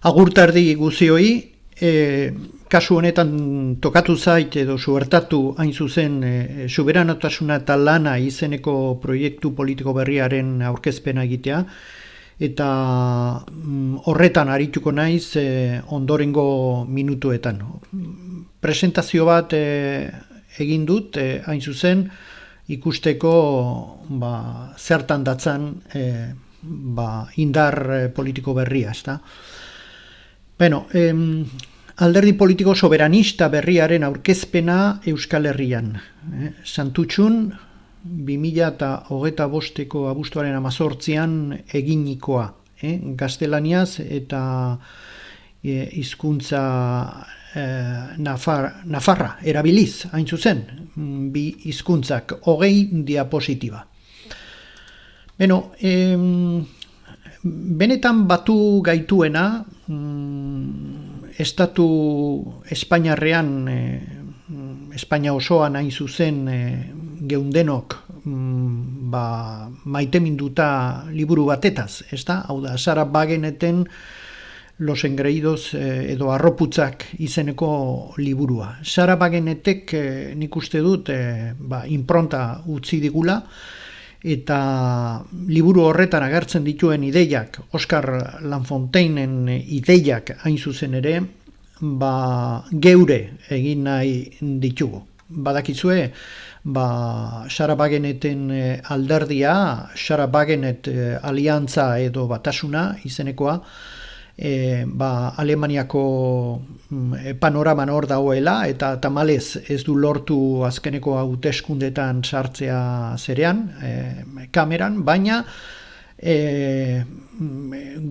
Agurtardi guzioi, kasu honetan tokatu zait edo suertatu hain zuzen Soberanotasuna eta lana izeneko proiektu politiko berriaren aurkezpena egitea, eta horretan arituko naiz ondorengo minutuetan. Presentazio bat egin dut, hain zuzen, ikusteko zertan datzan indar politiko berria, ezta? Bueno, alderdi politiko soberanista berriaren aurkezpena Euskal Herrian. Santutxun, 2025ko abuztuaren 18an eginikoa, gaztelaniaz eta hizkuntza nafarra erabiliz, hain zuzen, bi hizkuntzak, 20 diapositiba. Beno, benetan batu gaituena, Estatu Espainiarrean, Espainia osoan hain zuzen geundenok maiteminduta liburu batetaz, ezta? Hau da, Sarah Wageneteten Los Engreídos edo Arroputzak izeneko liburua. Sarah Wagenetek nik uste dut inpronta utzi digula, eta liburu horretan agertzen dituen ideiak, Oskar Lafontainen ideiak hain zuzen ere, geure egin nahi ditugu. Badakizue, Sarah Wageneten alderdia, Sarah Wagenet aliantza edo batasuna izenekoa, Alemaniako panoraman hor dagoela, eta tamalez ez du lortu azkeneko hauteskundetan sartzea zerean, kameran, baina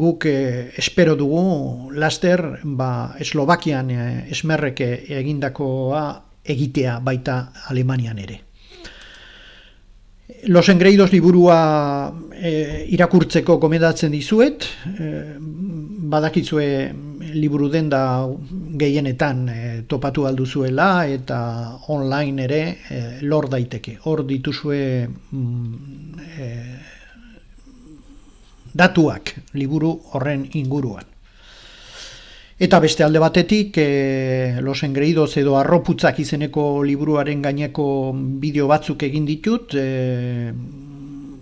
guk espero dugu laster Eslovakian esmerrek egindakoa egitea baita Alemanian ere. Los Engreídos liburua irakurtzeko gomendatzen dizuet, badakizue liburu denda gehienetan topatu alduzuela eta online ere lor daiteke. Hor dituzue datuak liburu horren inguruan. Eta beste alde batetik, Los Engreídos edo Arroputzak izeneko liburuaren gaineko bideo batzuk egin ditut,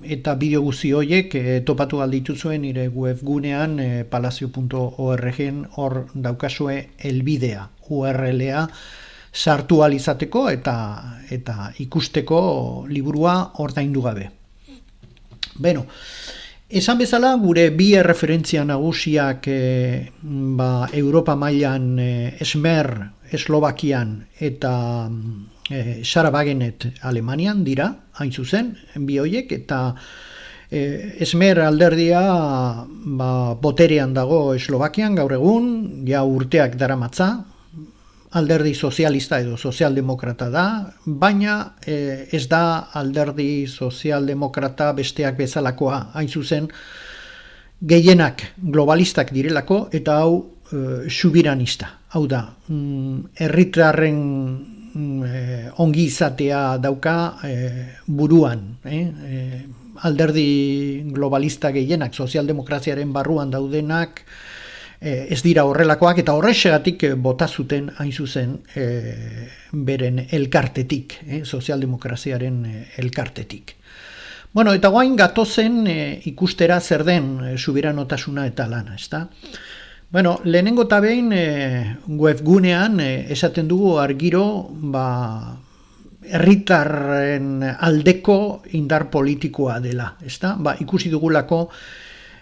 eta bideo guzi horiek topatu aldituzuen nire webgunean palazio.org-en hor daukazue helbidea, URL-a sartu ahal izateko eta ikusteko liburua ordaindu gabe. Beno, esan bezala, gure bi erreferentzia nagusiak Europa mailan Esmer Eslovakian eta Sarah Wagenet Alemanian dira, hain zuzen, bi horiek, eta Esmer alderdia boterean dago Eslovakian gaur egun, ja urteak daramatza, alderdi sozialista edo sozialdemokrata da, baina ez da alderdi sozialdemokrata besteak bezalakoa, hain zuzen gehienak globalistak direlako eta hau subiranista. Hau da, herritarren ongi izatea dauka buruan. Alderdi globalista gehienak, sozialdemokraziaren barruan daudenak, ez dira horrelakoak, eta horrexegatik bota zuten hain zuzen beren elkartetik, sozialdemokraziaren elkartetik. Bueno, eta guain gatozen ikustera zer den subiranotasuna eta lana, ezta? Bueno, lehenengo eta behin webgunean esaten dugu argiro herritarren aldeko indar politikoa dela, ezta? Ikusi dugulako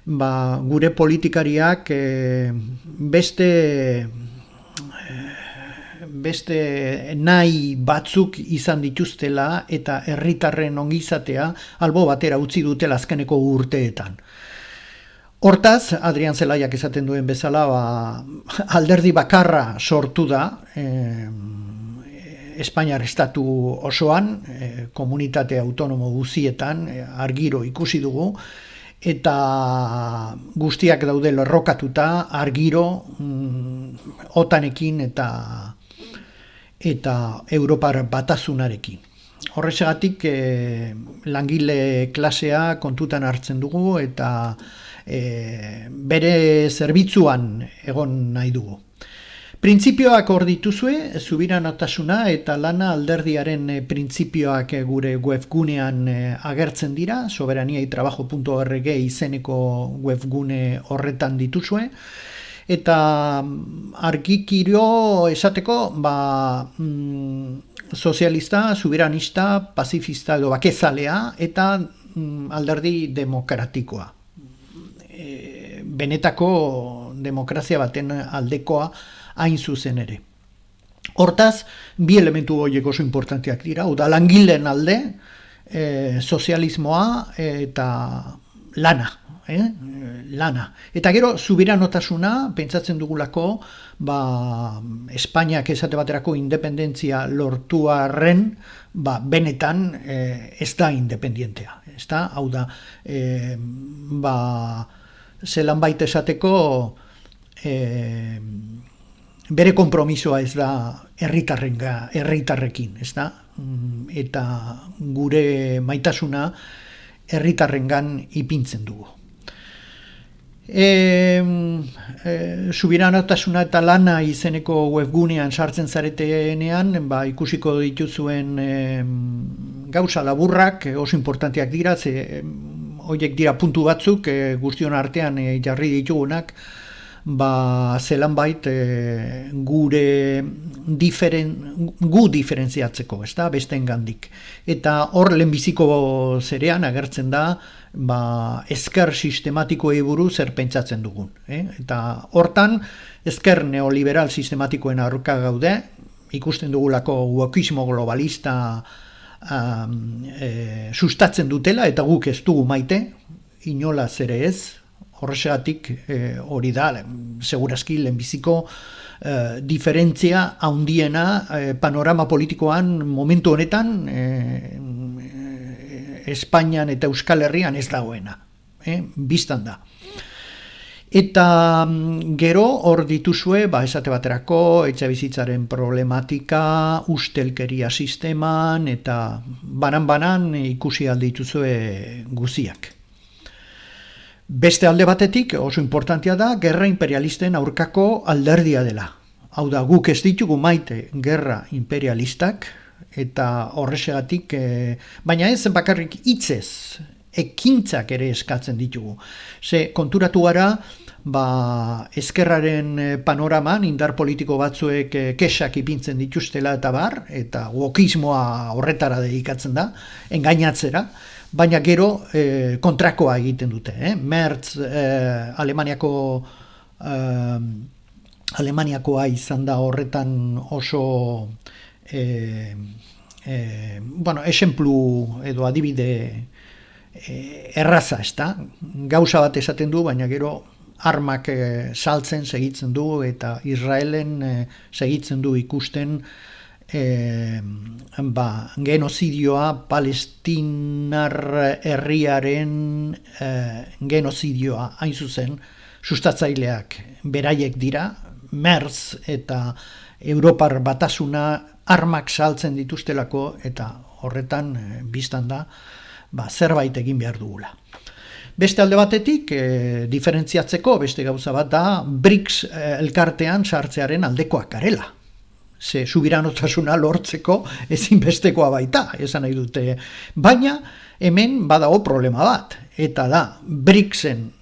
gure politikariak beste nahi batzuk izan dituztela eta herritarren ongizatea albo batera utzi dutela azkeneko urteetan. Hortaz, Adrian Zelaiak esaten duen bezala, alderdi bakarra sortu da Espainiar estatu osoan, komunitate autonomo guzietan, argiro ikusi dugu, eta guztiak daude lerrokatuta, argiro, OTANekin eta Europar batasunarekin. Horrexegatik langile klasea kontutan hartzen dugu eta bere zerbitzuan egon nahi dugu. Printzipioak hor dituzue, subiranotasuna eta lana alderdiaren printzipioak gure webgunean agertzen dira, soberaniaitrabajo.org izeneko webgune horretan dituzue, eta argikiro esateko, sozialista, subiranista, pazifista edo bakezalea eta alderdi demokratikoa. Benetako demokrazia baten aldekoa hain zuzen ere. Hortaz, bi elementu horiek oso importanteak dira, da langileen alde, sozialismoa eta lana. Lana. Eta gero, subiranotasuna, pentsatzen dugulako, Espainiak esate baterako independentzia lortu arren, benetan ez da independientea. Hau da, zelan baita esateko, bere konpromisoa ez da herritarrekin, ez da? Eta gure maitasuna herritarrengan ipintzen dugu. Subiranotasuna eta lana izeneko webgunean sartzen zaretenean, ikusiko dituzuen gauza laburrak oso importanteak dira, ze horiek dira puntu batzuk guztion artean jarri ditugunak, zelan bait gu diferentziatzeko, ez da, besteengandik. Eta hor lehenbiziko zerean agertzen da, ezker sistematikoei buruz zer pentsatzen dugun. Eta hortan, ezker neoliberal sistematikoen aurka gaude, ikusten dugulako wokismo globalista sustatzen dutela, eta guk ez dugu maite, inolaz ere ez, horrexegatik hori da, segurazki lehenbiziko diferentzia handiena panorama politikoan momentu honetan Espainian eta Euskal Herrian ez dagoena, biztan da. Eta gero hor dituzue, esate baterako, etxebizitzaren problematika, ustelkeria sisteman, eta banan-banan ikusi alde dituzue guziak. Beste alde batetik, oso importantea da, gerra imperialisten aurkako alderdia dela. Hau da, guk ez ditugu maite gerra imperialistak, eta horrexegatik, baina ez bakarrik hitzez, ekintzak ere eskatzen ditugu. Ze konturatu gara, ezkerraren panoraman indar politiko batzuek kexak ipintzen dituztela eta eta wokismoa horretara dedikatzen da, engainatzera, baina gero kontrakoa egiten dute. Merz Alemaniakoa izan da horretan oso esemplu edo adibide erraza, ez da? Gauza bat esaten du, baina gero armak saltzen segitzen du eta Israelen segitzen du ikusten genozidioa, palestinar herriaren genozidioa hain zuzen sustatzaileak beraiek dira, Merz eta Europar batasuna armak saltzen dituztelako eta horretan biztan da zerbait egin behar dugula. Beste alde batetik, diferentziatzeko beste gauza bat da BRICS elkartean sartzearen aldekoak garela. Ze subiranotasuna lortzeko ezinbestekoa baita, esan nahi dute. Baina hemen badago problema bat, eta da BRICSen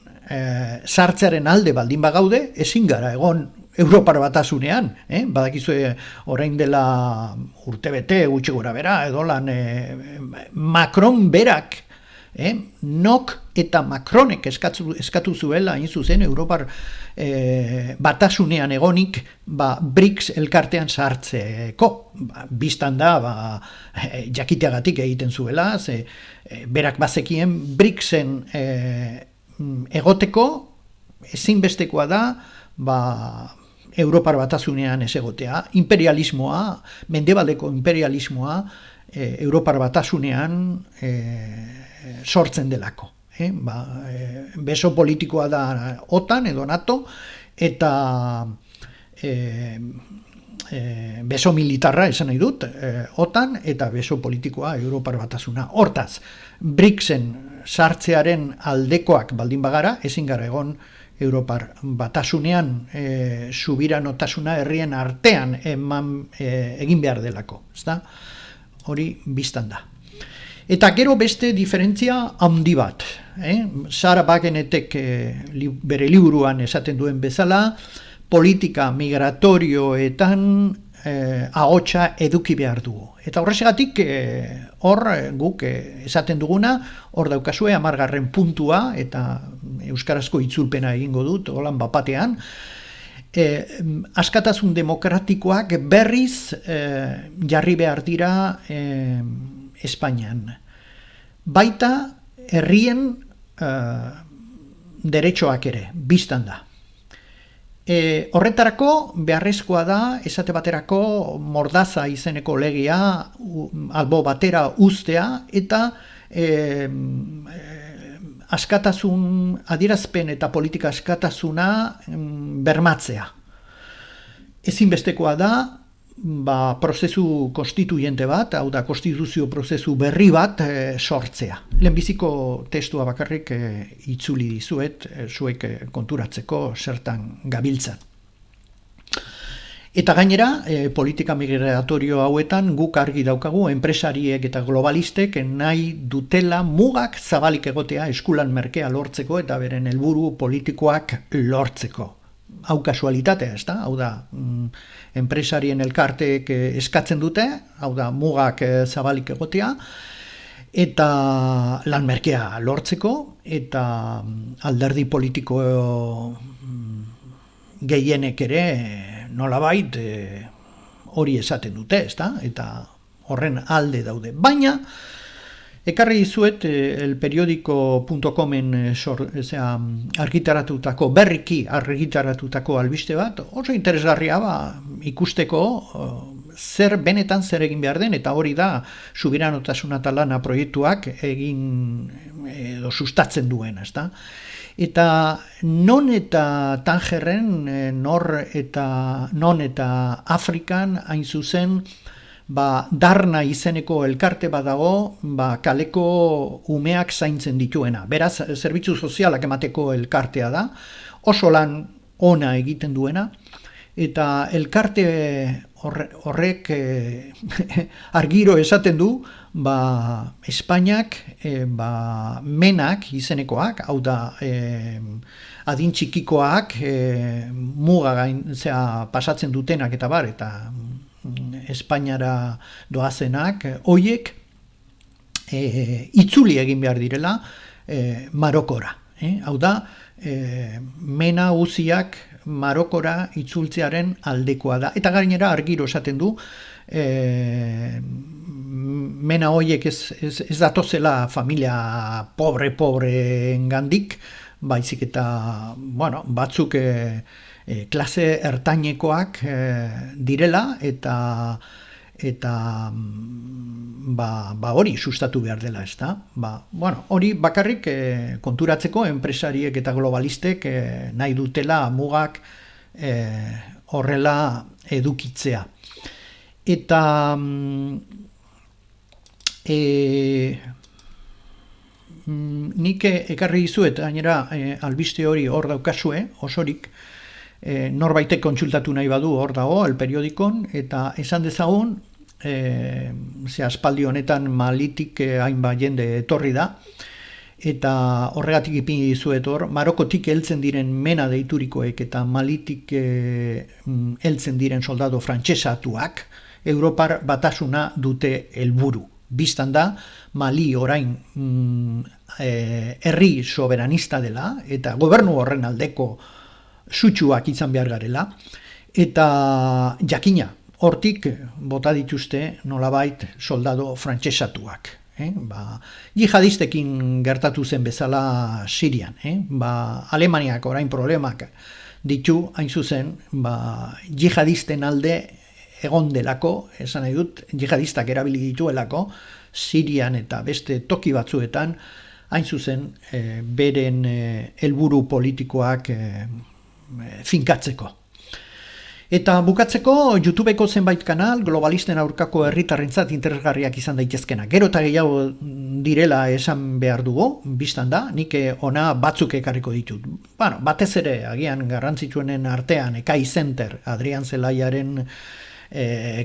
sartzearen alde baldin bagaude, ezin gara egon Europar batasunean, badakizue orain dela urtebete gutxi gora bera, edo lan Macron berak, Nok eta Macronek eskatu zuela hain zuzen Europar batasunean egonik BRICS elkartean sartzeko. Bistan da jakiteagatik egiten zuela, berak bazekien BRICSen egoteko ezinbestekoa da Europar batasunean ez egotea. Imperialismoa, mendebaldeko imperialismoa Europar batasunean sortzen delako. Beso politikoa da OTAN edo NATO, eta beso militarra esan nahi dut, OTAN eta beso politikoa Europar Batasuna. Hortaz, BRICSen sartzearen aldekoak baldin bagara, ezin gara egon Europar Batasunean subiranotasuna herrien artean egin behar delako, ezta? Hori biztan da. Eta gero beste diferentzia handi bat. Sarah Wagenetek bere liburuan esaten duen bezala, politika migratorioetan ahotsa eduki behar dugu. Eta horrexegatik hor guk esaten duguna, hor daukazue 10. puntua, eta euskarazko itzulpena egingo dut, holan bapatean, askatasun demokratikoak berriz jarri behar dira Espainian. Baita herrien deretxoak ere, biztan da. Horretarako beharrezkoa da, esate baterako mordaza izeneko legia albo batera uztea eta askatasun adierazpen eta politika askatasuna bermatzea. Ezinbestekoa da, prozesu konstituyente bat, hau da konstituzio prozesu berri bat sortzea. Lehenbiziko testua bakarrik itzuli dizuet, zuek konturatzeko zertan gabiltzan. Eta gainera, politika migratorio hauetan guk argi daukagu enpresariek eta globalistek nahi dutela mugak zabalik egotea eskulan merkea lortzeko eta beren helburu politikoak lortzeko. Hau kasualitatea, ez da? Hau da, enpresarien elkarteek eskatzen dute, hau da, mugak zabalik egotea, eta lan merkea lortzeko, eta alderdi politiko gehienek ere nolabait hori esaten dute, ez da? Eta horren alde daude. Baina, ekarri dizuet elperiodiko.comen argitaratutako, berriki argitaratutako albiste bat, oso interesgarria ikusteko zer benetan zer egin behar den, eta hori da subiranotasuna eta lana proiektuak egin edo sustatzen duen, ezta? Eta non eta Tangerren, non eta Afrikan hain zuzen, Darna izeneko elkarte bat dago, kaleko umeak zaintzen dituena. Beraz, zerbitzu sozialak emateko elkartea da, oso lan ona egiten duena, eta elkarte horrek argiro esaten du, Espainiak menak izenekoak, hau da adin txikikoak muga pasatzen dutenak eta bar, eta Espainiara doazenak, hoiek itzuli egin behar direla Marokora. Hau da, mena guziak Marokora itzultzearen aldekoa da. Eta gainera argiro esaten du, mena hoiek ez datozela familia pobre-engandik, baizik eta batzuk klase ertainekoak direla eta hori sustatu behar dela, ezta? Hori bakarrik konturatzeko enpresariek eta globalistek nahi dutela mugak horrela edukitzea. Eta nik ekarri dizuet, gainera albiste hori hor daukazue, osorik, norbaitek kontsultatu nahi badu hor dago, elperiodikon, eta esan dezagun, aspaldi honetan Malitik hainbat jende etorri da, eta horregatik ipini dizuet hor, Marokotik heltzen diren mena deiturikoek eta Malitik heltzen diren soldado frantsesatuak, Europar Batasuna dute helburu. Bistan da, Mali orain herri soberanista dela, eta gobernu horren aldeko sutsuak izan behar garela, eta jakina, hortik bota dituzte nolabait soldado frantsesatuak. Jihadistekin gertatu zen bezala Sirian. Alemaniak orain problemak ditu, hain zuzen, jihadisten alde egon delako, esan nahi dut, jihadistak erabili dituelako, Sirian eta beste toki batzuetan, hain zuzen, beren helburu politikoak finkatzeko. Eta bukatzeko YouTubeko zenbait kanal globalisten aurkako herritarrentzat interesgarriak izan daitezkenak. Gero eta gehiago direla esan behar dugu, bistan da, nik ona batzuk ekarriko ditut. Bueno, batez ere, agian garrantzitsuenen artean, Ekai Center, Adrian Zelaiaren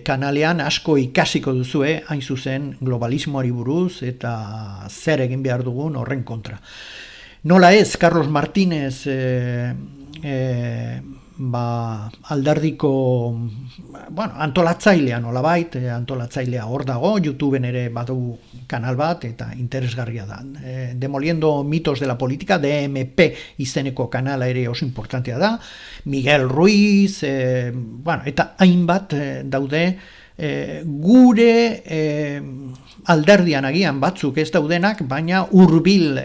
kanalean asko ikasiko duzue, hain zuzen globalismoari buruz eta zer egin behar dugun horren kontra. Nola ez, Carlos Martínez alderdiko antolatzailea nolabait, antolatzailea hor dago, YouTubeen ere badu kanal bat eta interesgarria da. Demoliendo mitos de la política, DMP izeneko kanala ere oso importantea da, Miguel Ruiz, eta hainbat daude gure alderdian agian batzuk ez daudenak, baina hurbil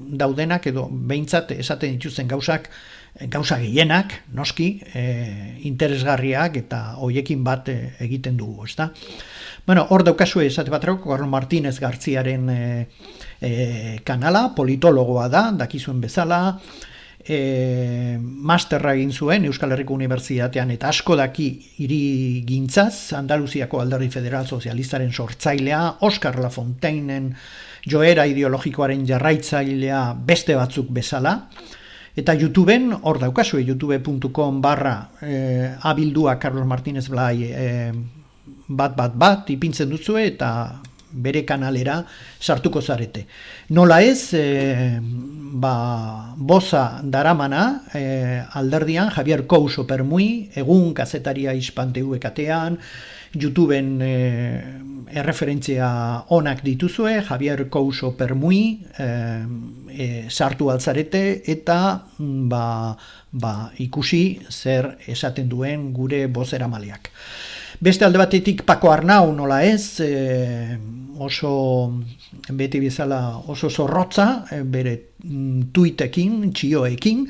daudenak edo behintzat esaten dituzten gauza gehienak, noski, interesgarriak eta hoiekin bat egiten dugu, ezta? Bueno, hor daukazue esate baterako, Carlos Martínez Garziaren kanala, politologoa da, dakizuen bezala, masterra egin zuen Euskal Herriko Unibertsitatean eta asko daki hirigintzaz, Andaluziako Alderdi Federal Sozialistaren sortzailea, Oscar Lafontainen joera ideologikoaren jarraitzailea beste batzuk bezala, eta YouTubeen, hor daukazue, youtube.com/abildua Carlos Martínez Blay bat ipintzen duzue eta bere kanalera sartuko zarete. Nola ez, boza daramana alderdian Javier Couso Permuy, egun kazetaria Hispanteu katean, YouTubeen erreferentzia onak dituzue, Javier Couso Permuy sartu altzarete eta ikusi zer esaten duen gure bozeramaleak. Beste alde batetik Paco Arnau nola ez, oso beti bezala oso zorrotza, bere tweetekin, txioekin,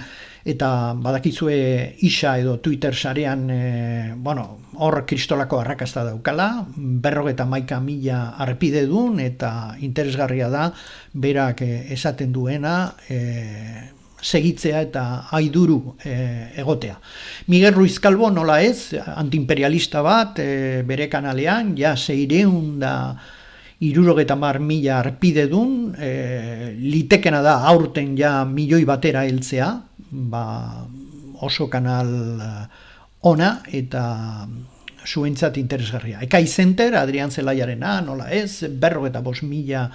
eta badakizue isa edo Twitter sarean, hor kristolako arrakasta daukala, 51.000 arpide dun, eta interesgarria da, berak esaten duena, segitzea eta haiduru egotea. Miguel Ruiz Calvo nola ez, antiimperialista bat, bere kanalean, ja 670.000 arpide dun, litekena da aurten ja milioi batera heltzea, oso kanal ona eta zuentzat interesgarria. Ekai Center, Adrian Zelaiarena, nola ez, 55.000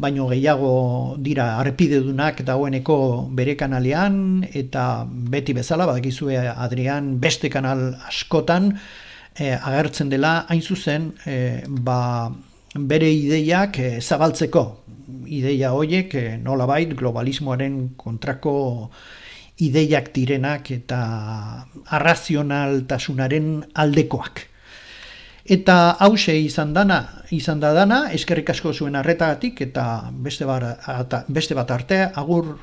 baino gehiago dira arpidedunak dagoeneko bere kanalean, eta beti bezala, badakizue Adrian beste kanal askotan agertzen dela, hain zuzen, bere ideiak zabaltzeko. Ideia horiek nolabait globalismoaren kontrako ideiak direnak eta arrazionaltasunaren aldekoak. Eta hause izan da dana, eskerrik asko zuen arretagatik eta beste bat arte, agur.